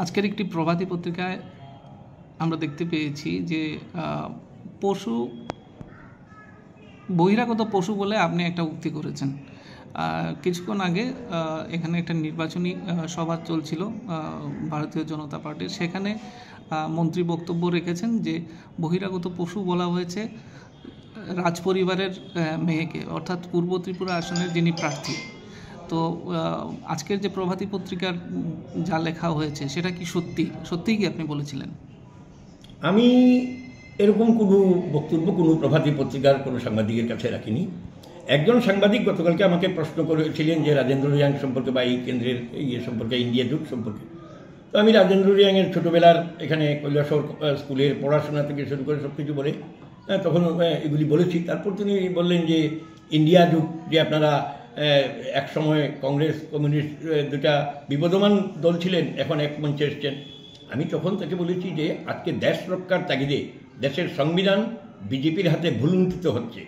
আজকের একটি প্রভাতী পত্রিকায় আমরা দেখতে পেয়েছি যে পশু বহিরাগত পশু বলে আপনি একটা উক্তি করেছেন। কিছুক্ষণ আগে এখানে একটা নির্বাচনী সভা চলছিল ভারতীয় জনতা পার্টির, সেখানে মন্ত্রী বক্তব্য রেখেছেন যে বহিরাগত পশু বলা হয়েছে রাজপরিবারের মেয়েকে, অর্থাৎ পূর্ব ত্রিপুরা আসনের যিনি প্রার্থী। তো আজকের যে প্রভাতী পত্রিকার যা লেখা হয়েছে সেটা কি সত্যিই কি আপনি বলেছিলেন? আমি এরকম কোনো বক্তব্য কোনো প্রভাতী পত্রিকার কোনো সাংবাদিকের কাছে রাখিনি। একজন সাংবাদিক গতকালকে আমাকে প্রশ্ন করেছিলেন যে রাজেন্দ্র রিয়াং সম্পর্কে বা এই কেন্দ্রের সম্পর্কে, ইন্ডিয়া জোট সম্পর্কে। তো আমি রাজেন্দ্র রিয়াংয়ের ছোটোবেলার এখানে কৈলাসহর স্কুলের পড়াশোনা থেকে শুরু করে সব কিছু বলে তখন এগুলি বলেছি। তারপর তিনি বললেন যে ইন্ডিয়া জোট যে আপনারা এক সময় কংগ্রেস কমিউনিস্ট দুটা বিবদমান দল ছিলেন, এখন এক মঞ্চে এসছেন। আমি তখন তাকে বলেছি যে আজকে দেশ রক্ষার তাগিদে দেশের সংবিধান বিজেপির হাতে ভুলুণ্ঠিত হচ্ছে।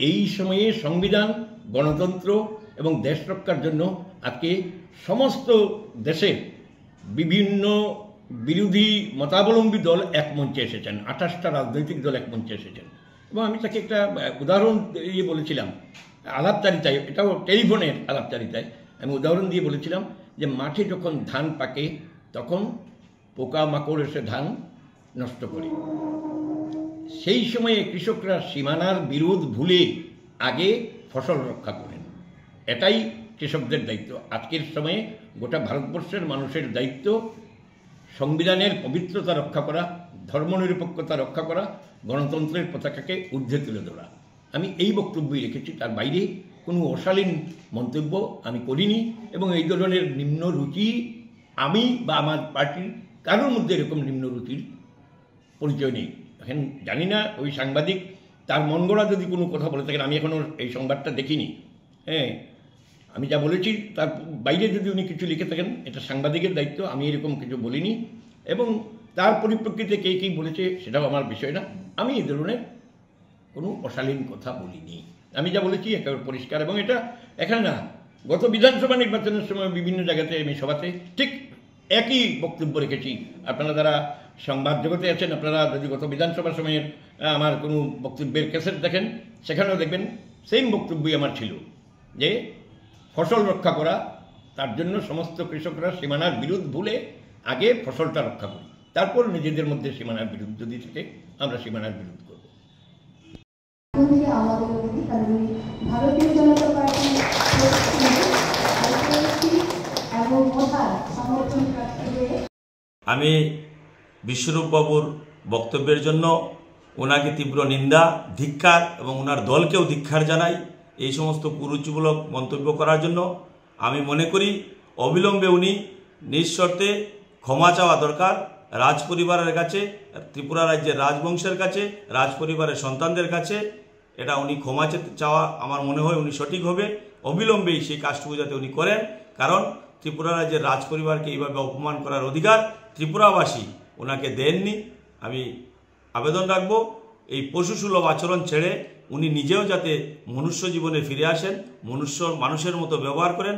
এই সময়ে সংবিধান, গণতন্ত্র এবং দেশ রক্ষার জন্য আজকে সমস্ত দেশের বিভিন্ন বিরোধী মতাবলম্বী দল এক মঞ্চে এসেছেন, 28টা রাজনৈতিক দল এক মঞ্চে এসেছেন। এবং আমি তাকে একটা উদাহরণ দিয়ে বলেছিলাম আলাপচারিতায়, এটাও টেলিফোনের আলাপচারিতায় আমি উদাহরণ দিয়ে বলেছিলাম যে মাঠে যখন ধান পাকে তখন পোকামাকড় এসে ধান নষ্ট করে। সেই সময়ে কৃষকরা সীমানার বিরোধ ভুলে আগে ফসল রক্ষা করেন। এটাই কৃষকদের দায়িত্ব। আজকের সময়ে গোটা ভারতবর্ষের মানুষের দায়িত্ব সংবিধানের পবিত্রতা রক্ষা করা, ধর্মনিরপেক্ষতা রক্ষা করা, গণতন্ত্রের পতাকাকে ঊর্ধ্বে তুলে ধরা। আমি এই বক্তব্যই রেখেছি, তার বাইরে কোনো অশালীন মন্তব্য আমি করিনি। এবং এই ধরনের নিম্ন রুচি আমি বা আমার পার্টির কারোর মধ্যে এরকম নিম্ন রুচির পরিচয় নেই। এখন জানি না ওই সাংবাদিক তার মন গড়া যদি কোনো কথা বলে থাকেন, আমি এখনও এই সংবাদটা দেখিনি। আমি যা বলেছি তার বাইরে যদি উনি কিছু লিখে থাকেন, এটা সাংবাদিকের দায়িত্ব। আমি এরকম কিছু বলিনি এবং তার পরিপ্রেক্ষিতে কে কী বলেছে সেটাও আমার বিষয় না। আমি এই ধরনের কোনো অশালীন কথা বলিনি। আমি যা বলেছি একেবারে পরিষ্কার। এবং এটা এখানে না, গত বিধানসভা নির্বাচনের সময় বিভিন্ন জায়গাতে আমি সভাতে ঠিক একই বক্তব্য রেখেছি। আপনারা যারা সংবাদ জগতে আছেন, আপনারা যদি গত বিধানসভার সময়ের আমার কোনো বক্তব্যের ক্যাসেট দেখেন, সেখানেও দেখবেন সেম বক্তব্যই আমার ছিল যে ফসল রক্ষা করা, তার জন্য সমস্ত কৃষকরা সীমানার বিরোধ ভুলে আগে ফসলটা রক্ষা করি, তারপর নিজেদের মধ্যে সীমানার বিরোধ যদি থাকে আমরা সীমানার বিরোধ করব। ভারতীয় জনতা পার্টি আমি বিশ্বরূপ বাবুর বক্তব্যের জন্য ওনাকে তীব্র নিন্দা, ধিক্কার এবং ওনার দলকেও ধিক্কার জানাই। এই সমস্ত কুরুচিমূলক মন্তব্য করার জন্য আমি মনে করি অবিলম্বে উনি নিঃশর্তে ক্ষমা চাওয়া দরকার রাজ পরিবারের কাছে, ত্রিপুরা রাজ্যের রাজবংশের কাছে, রাজ পরিবারের সন্তানদের কাছে। এটা উনি ক্ষমা চাওয়া আমার মনে হয় উনি সঠিক হবে। অবিলম্বেই সেই কাজটুকু যাতে উনি করেন, কারণ ত্রিপুরা রাজ্যের রাজ পরিবারকে এইভাবে অপমান করার অধিকার ত্রিপুরাবাসী ওনাকে দেননি। আমি আবেদন রাখব এই পশুসুলভ আচরণ ছেড়ে উনি নিজেও যাতে মনুষ্য জীবনে ফিরে আসেন, মানুষের মতো ব্যবহার করেন,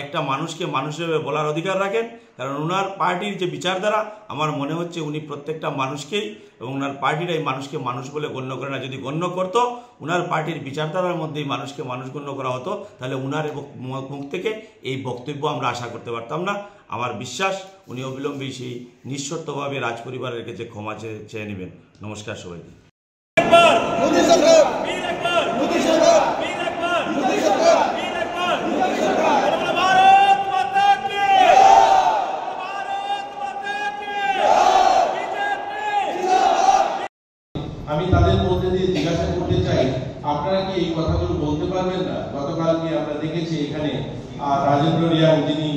একটা মানুষকে মানুষের বলার অধিকার রাখেন। কারণ ওনার পার্টির যে বিচারধারা, আমার মনে হচ্ছে উনি প্রত্যেকটা মানুষকেই এবং ওনার পার্টির এই মানুষকে মানুষ বলে গণ্য করে না। যদি গণ্য করতো, ওনার পার্টির বিচারধারার মধ্যেই মানুষকে মানুষ গণ্য করা হতো, তাহলে ওনার মুখ থেকে এই বক্তব্য আমরা আশা করতে পারতাম না। আমার বিশ্বাস উনি অবিলম্বে সেই নিঃশর্তভাবে রাজ পরিবারের কাছে ক্ষমা চেয়ে নেবেন। নমস্কার সবাইকে। আমি তাদের মধ্যে দিয়ে জিজ্ঞাসা করতে চাই, আপনারা কি এই কথাগুলো বলতে পারবেন না? গতকালকে আমরা দেখেছি এখানে রাজেন্দ্র রিয়াং, যিনি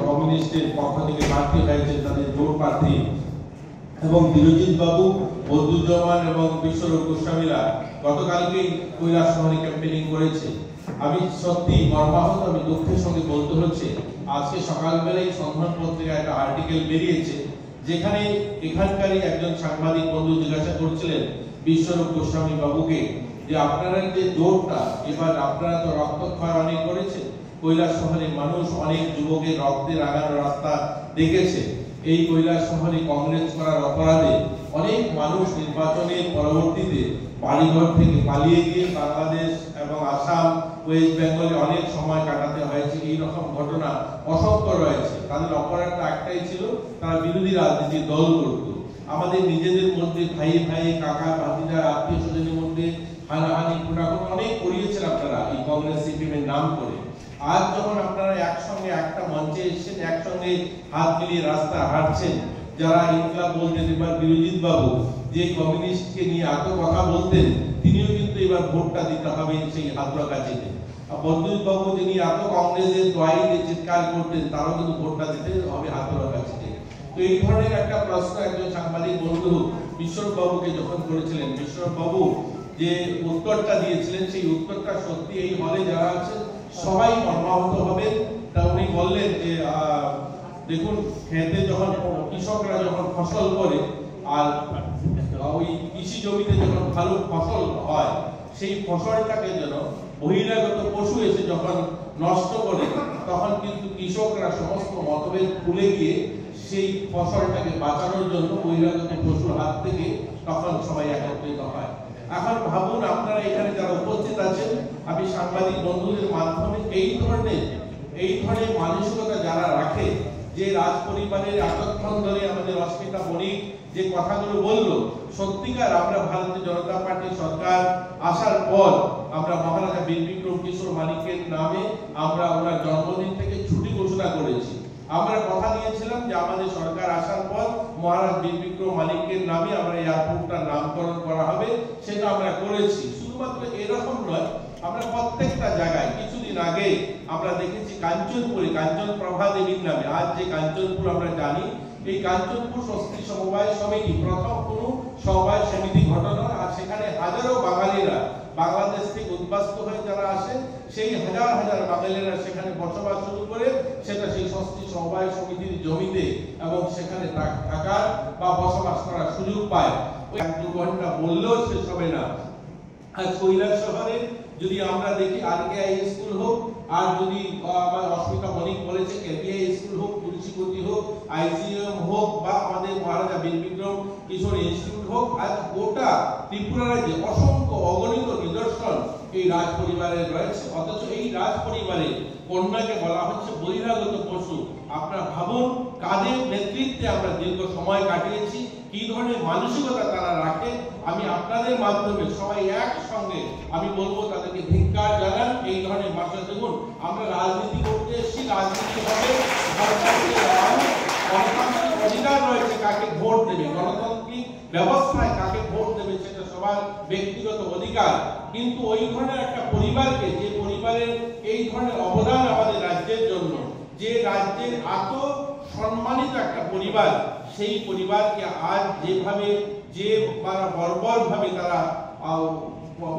কমিউনিস্টের পক্ষ থেকে প্রার্থী হয়েছেন, তাদের জোট প্রার্থী, এবং বীরজিৎ বাবু, বদরুজ্জামান এবং বিশ্বরূপ গোস্বামীরা গতকালকেই কৈলাস শহরে ক্যাম্পেইনিং করেছে। আমি সত্যি মর্মাহত, আমি দুঃখের সঙ্গে বলতে হচ্ছে, আজকে সকালবেলায় সন্ধান পত্রিকায় একটা আর্টিকেল বেরিয়েছে যেখানে এখানকারই একজন সাংবাদিক বন্ধু জিজ্ঞাসা করছিলেন বিশ্বরূপ গোস্বামী বাবুকে যে আপনারা যে জোটটা, এবার আপনারা তো রক্তক্ষয় অনেক করেছে, কৈলাস শহরের মানুষ অনেক যুবকের রক্তে রাঙানো রাস্তা দেখেছে, এই কৈলাসহরে কংগ্রেস করার অপরাধে অনেক মানুষ নির্বাচনের পরবর্তীতে বাড়িঘর থেকে পালিয়ে গিয়ে বাংলাদেশ এবং আসাম, ওয়েস্ট বেঙ্গলে অনেক সময় কাটাতে হয়েছে। এই রকম ঘটনা অসংখ্য রয়েছে। তাদের অপরাধটা একটাই ছিল, তারা বিরোধী রাজনীতির দল করত। আমাদের নিজেদের মধ্যে ভাই ভাই, কাকা ভাতিজা, আত্মীয় স্বজনের মধ্যে হানাহানি খুনাখুন অনেক করিয়েছেন আপনারা এই কংগ্রেস সিপিএমের নাম করে। আজ যখন আপনারা একসঙ্গে একটা মঞ্চে এসেছেন, একসঙ্গে হাত মিলিয়ে রাস্তা হাঁটছেন, যারা ইনকলাব বলতেন এবার বিরোজিৎ বাবু যে কমিউনিস্টকে নিয়ে এত কথা বলতেন, তিনিও কিন্তু এবার ভোটটা দিতে হবে সেই হাতরা কাছেতে। বদরুল বাবু যিনি এত কংগ্রেসের দোয়াইতে চিৎকার করতেন, তারাও কিন্তু ভোটটা দিতে হবে হাতরা কাছেতে। তো এই ধরনের একটা প্রশ্ন একজন সাংবাদিক বন্ধু বিশ্বরূপ বাবুকে যখন করেছিলেন, বিশ্বরূপ বাবু যে উত্তরটা দিয়েছিলেন, সেই উত্তরটা সত্যি এই হলে যারা আছেন সবাই মর্মাহত হবেন। তা উনি বললেন যে দেখুন, খেতে যখন কৃষকরা যখন ফসল করে আর ওই কৃষি জমিতে যখন ভালো ফসল হয়, সেই ফসলটাকে যেন বহিরাগত পশু এসে যখন নষ্ট করে, তখন কিন্তু কৃষকরা সমস্ত মতভেদ ভুলে গিয়ে সেই ফসলটাকে বাঁচানোর জন্য বহিরাগত পশুর হাত থেকে তখন সবাই একত্রিত হয়। এখন ভাবুন, আপনারা এখানে যারা উপস্থিত আছেন, আমি সাংবাদিক বন্ধুদের মাধ্যমে এই ধরনের মানসিকতা যারা রাখে, যে রাজ পরিবারের এতক্ষণ ধরে আমাদের অস্মিতা বণিক যে কথাগুলো বলল, সত্যিকার আমরা ভারতীয় জনতা পার্টি সরকার আসার পর আমরা মহারাজা বীর বিক্রম কিশোর মানিকের নামে আমরা ওনার জন্মদিন থেকে ছুটি ঘোষণা করেছি। আমরা কথা দিয়েছিলাম যে আমাদের সরকার আসার পর মহারাজ বীর বিক্রম মানিকের নামে আমরা এয়ারপোর্টটার নামকরণ করা হবে, সেটা আমরা করেছি। শুধুমাত্র এরকম নয়, আমরা প্রত্যেকটা জায়গায়, কিছুদিন আগে আমরা দেখেছি কাঞ্চনপুরে কাঞ্চন প্রভা দেবীর নামে, আজ যে কাঞ্চনপুর আমরা জানি, এই কাঞ্চনপুর স্বস্তি সমবায় সমিতি প্রথম কোন সমবায় সমিতি ঘটনা। আর সেখানে হাজারো বাঙালিরা বাংলাদেশ থেকে উদ্বাস্ত হয়ে যারা আসে, সেই হাজার হাজার বাঙালিরা সেখানে বসবাস শুরু করে, সেটা সেই স্বস্তি সমবায় সমিতির জমিতে, এবং সেখানে থাকার বা বসবাস করার সুযোগ পায়। ওই 1-2 ঘন্টা বললেও শেষ হবে না। আর কৈলাসহরে যদি আমরা দেখি আরকেআই স্কুল হোক, আর যদি আমার অস্মিতা বণিক বলেছে কেপিআই স্কুল হোক, তুলসীপতি হোক, আইজিএম হোক, বা আমাদের মহারাজা বীর বিক্রম কিশোর ইনস্টিটিউট হোক, আজ গোটা ত্রিপুরা রাজ্যে অসংখ্য অগণিত নিদর্শন এই রাজ পরিবারের রয়েছে। অথচ এই রাজ পরিবারের কন্যাকে বলা হচ্ছে বহিরাগত পশু। আপনারা ভাবুন, কাদের নেতৃত্বে আমরা দীর্ঘ সময় কাটিয়েছি, কি ধরনের মানসিকতা তারা রাখে। আমি আপনাদের মাধ্যমে সবাই একসঙ্গে আমি বলবো তাদেরকে ধিক্কার জানান। এই ধরনের ভাষা দেখুন, আমরা রাজনীতি করতে এসেছি, রাজনীতি হবে, গণতান্ত্রিক অধিকার রয়েছে কাকে ভোট দেবে, গণতান্ত্রিক ব্যবস্থায় কাকে ভোট দেবে সেটা সবার ব্যক্তিগত অধিকার। কিন্তু ওই ধরনের একটা পরিবারকে, যে পরিবারের এই ধরনের অবদান আমাদের রাজ্যের জন্য, যে রাজ্যের এত সম্মানিত একটা পরিবার, সেই পরিবারকে আজ যেভাবে যে বর্বর ভাবে তারা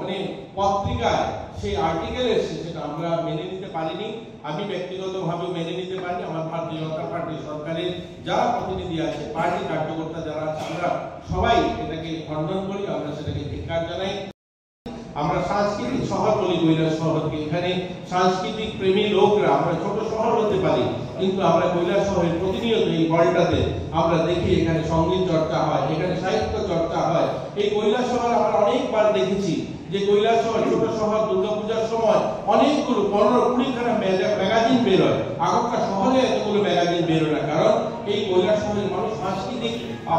মানে পত্রিকায় সেই আর্টিকেল এসেছে, সেটা আমরা মেনে নিতে পারিনি। আমি ব্যক্তিগতভাবে মেনে নিতে পারিনি। আমার ভারতীয় জনতা পার্টি সরকারের যারা প্রতিনিধি আছে, পার্টি কার্যকর্তা যারা আছে, আমরা সবাই এটাকে খণ্ডন করি, আমরা সেটাকে ধিক্কার জানাই। আমরা সাংস্কৃতিক শহর বলি কৈলাসহরকে। এখানে সাংস্কৃতিক প্রেমী লোকরা, আমরা ছোট শহর হতে পারি, কিন্তু আমরা কৈলাসহরের প্রতিনিয়ত এই হলটাতে আমরা দেখি এখানে সঙ্গীত চর্চা হয়, এখানে সাহিত্য চর্চা হয়। এই কৈলাসহর আমরা অনেকবার দেখেছি যে কৈলাসহর ছোট শহর, দুর্গাপূজার সময় অনেকগুলো 15-20 খানা ম্যাগাজিন বেরোয়। আগরতলা শহরে এতগুলো ম্যাগাজিন বেরোয় না, কারণ এই কৈলাসহরের মানুষ সাংস্কৃতিক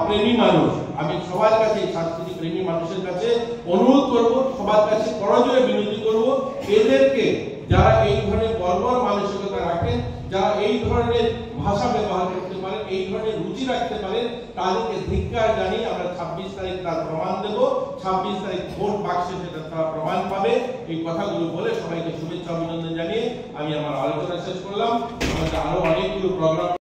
প্রেমী মানুষ। আমি সবার কাছে, সাংস্কৃতিক প্রেমী মানুষের কাছে অনুরোধ করব, সবার কাছে করজোড়ে বিনতি করব, এদেরকে যারা এই ধরনের বর্বর মানসিকতা রাখেন, যারা এই ধরনের ভাষা ব্যবহার করতে পারেন, এই ধরনের রুচি রাখতে পারেন, তাদেরকে ধিক্কার জানিয়ে আমরা 26 তারিখ তার প্রমাণ দেব। 26 তারিখ ভোট বাক্সে সেটা তারা প্রমাণ পাবে। এই কথাগুলো বলে সবাইকে শুভেচ্ছা অভিনন্দন জানিয়ে আমি আমার আলোচনা শেষ করলাম। আমাদের আরো অনেকগুলো প্রোগ্রাম